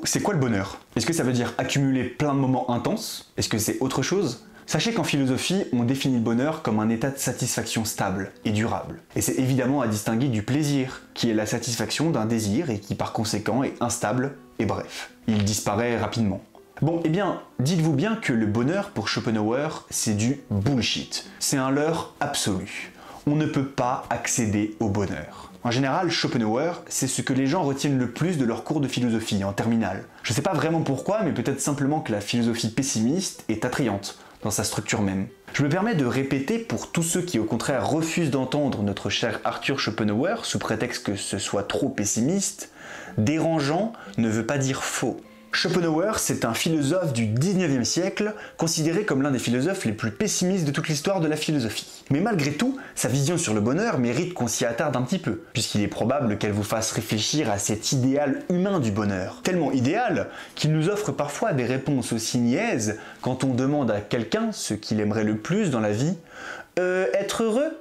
c'est quoi le bonheur? Est-ce que ça veut dire accumuler plein de moments intenses? Est-ce que c'est autre chose? Sachez qu'en philosophie, on définit le bonheur comme un état de satisfaction stable et durable. Et c'est évidemment à distinguer du plaisir, qui est la satisfaction d'un désir et qui par conséquent est instable et bref. Il disparaît rapidement. Bon, eh bien, dites-vous bien que le bonheur pour Schopenhauer, c'est du bullshit. C'est un leurre absolu. On ne peut pas accéder au bonheur. En général, Schopenhauer, c'est ce que les gens retiennent le plus de leur cours de philosophie en terminale. Je sais pas vraiment pourquoi, mais peut-être simplement que la philosophie pessimiste est attrayante dans sa structure même. Je me permets de répéter pour tous ceux qui au contraire refusent d'entendre notre cher Arthur Schopenhauer sous prétexte que ce soit trop pessimiste, dérangeant ne veut pas dire faux. Schopenhauer, c'est un philosophe du 19e siècle, considéré comme l'un des philosophes les plus pessimistes de toute l'histoire de la philosophie. Mais malgré tout, sa vision sur le bonheur mérite qu'on s'y attarde un petit peu, puisqu'il est probable qu'elle vous fasse réfléchir à cet idéal humain du bonheur. Tellement idéal qu'il nous offre parfois des réponses aussi niaises quand on demande à quelqu'un ce qu'il aimerait le plus dans la vie. Être heureux ?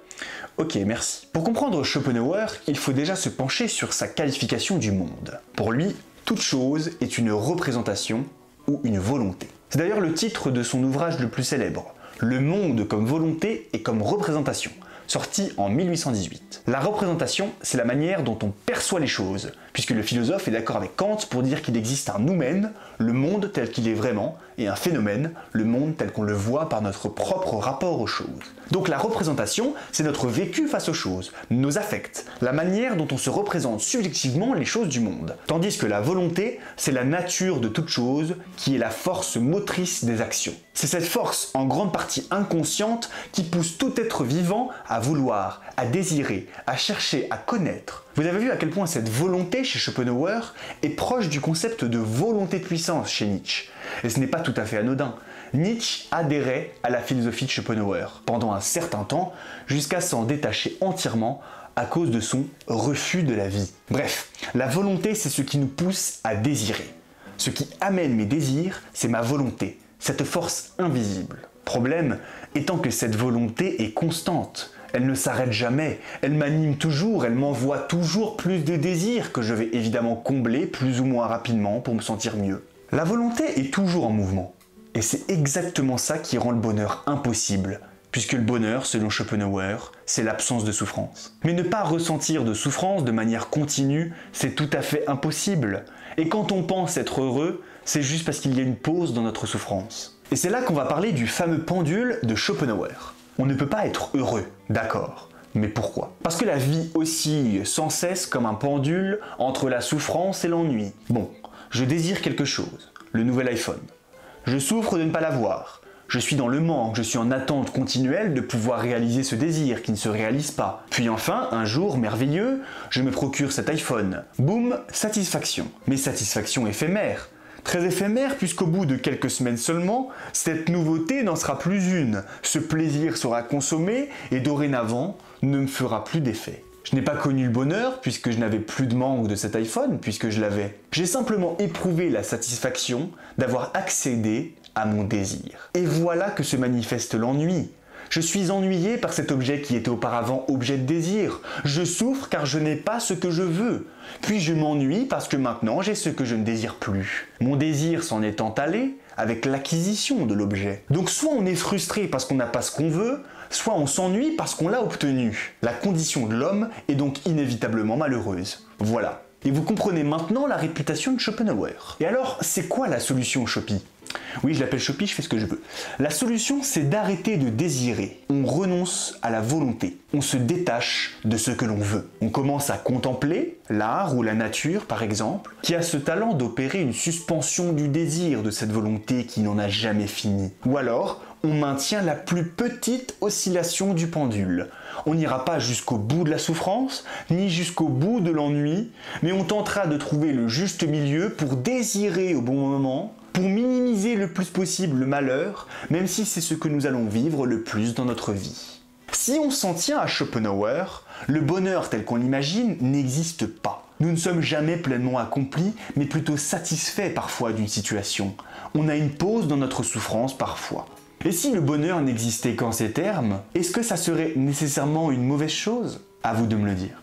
Ok, merci. Pour comprendre Schopenhauer, il faut déjà se pencher sur sa qualification du monde. Pour lui, toute chose est une représentation ou une volonté. C'est d'ailleurs le titre de son ouvrage le plus célèbre, Le monde comme volonté et comme représentation, sorti en 1818. La représentation, c'est la manière dont on perçoit les choses, puisque le philosophe est d'accord avec Kant pour dire qu'il existe un noumen, le monde tel qu'il est vraiment, et un phénomène, le monde tel qu'on le voit par notre propre rapport aux choses. Donc la représentation, c'est notre vécu face aux choses, nos affects, la manière dont on se représente subjectivement les choses du monde. Tandis que la volonté, c'est la nature de toute chose, qui est la force motrice des actions. C'est cette force, en grande partie inconsciente, qui pousse tout être vivant à vouloir, à désirer, à chercher, à connaître. Vous avez vu à quel point cette volonté chez Schopenhauer est proche du concept de volonté de puissance chez Nietzsche. Et ce n'est pas tout à fait anodin. Nietzsche adhérait à la philosophie de Schopenhauer pendant un certain temps, jusqu'à s'en détacher entièrement à cause de son refus de la vie. Bref, la volonté, c'est ce qui nous pousse à désirer. Ce qui amène mes désirs, c'est ma volonté, cette force invisible. Problème étant que cette volonté est constante. Elle ne s'arrête jamais, elle m'anime toujours, elle m'envoie toujours plus de désirs que je vais évidemment combler plus ou moins rapidement pour me sentir mieux. La volonté est toujours en mouvement. Et c'est exactement ça qui rend le bonheur impossible, puisque le bonheur, selon Schopenhauer, c'est l'absence de souffrance. Mais ne pas ressentir de souffrance de manière continue, c'est tout à fait impossible. Et quand on pense être heureux, c'est juste parce qu'il y a une pause dans notre souffrance. Et c'est là qu'on va parler du fameux pendule de Schopenhauer. On ne peut pas être heureux, d'accord. Mais pourquoi? Parce que la vie oscille sans cesse comme un pendule entre la souffrance et l'ennui. Bon, je désire quelque chose, le nouvel iPhone. Je souffre de ne pas l'avoir. Je suis dans le manque, je suis en attente continuelle de pouvoir réaliser ce désir qui ne se réalise pas. Puis enfin, un jour merveilleux, je me procure cet iPhone. Boum, satisfaction. Mais satisfaction éphémère. Très éphémère puisqu'au bout de quelques semaines seulement, cette nouveauté n'en sera plus une. Ce plaisir sera consommé et dorénavant ne me fera plus d'effet. Je n'ai pas connu le bonheur puisque je n'avais plus de manque de cet iPhone puisque je l'avais. J'ai simplement éprouvé la satisfaction d'avoir accédé à mon désir. Et voilà que se manifeste l'ennui. Je suis ennuyé par cet objet qui était auparavant objet de désir. Je souffre car je n'ai pas ce que je veux. Puis je m'ennuie parce que maintenant j'ai ce que je ne désire plus. Mon désir s'en étant allé avec l'acquisition de l'objet. Donc soit on est frustré parce qu'on n'a pas ce qu'on veut, soit on s'ennuie parce qu'on l'a obtenu. La condition de l'homme est donc inévitablement malheureuse. Voilà. Et vous comprenez maintenant la réputation de Schopenhauer. Et alors, c'est quoi la solution, Chopi? Oui, je l'appelle Chopi, je fais ce que je veux. La solution, c'est d'arrêter de désirer. On renonce à la volonté. On se détache de ce que l'on veut. On commence à contempler l'art ou la nature, par exemple, qui a ce talent d'opérer une suspension du désir de cette volonté qui n'en a jamais fini. Ou alors, on maintient la plus petite oscillation du pendule. On n'ira pas jusqu'au bout de la souffrance, ni jusqu'au bout de l'ennui, mais on tentera de trouver le juste milieu pour désirer au bon moment, pour minimiser le plus possible le malheur, même si c'est ce que nous allons vivre le plus dans notre vie. Si on s'en tient à Schopenhauer, le bonheur tel qu'on l'imagine n'existe pas. Nous ne sommes jamais pleinement accomplis, mais plutôt satisfaits parfois d'une situation. On a une pause dans notre souffrance parfois. Et si le bonheur n'existait qu'en ces termes, est-ce que ça serait nécessairement une mauvaise chose? À vous de me le dire.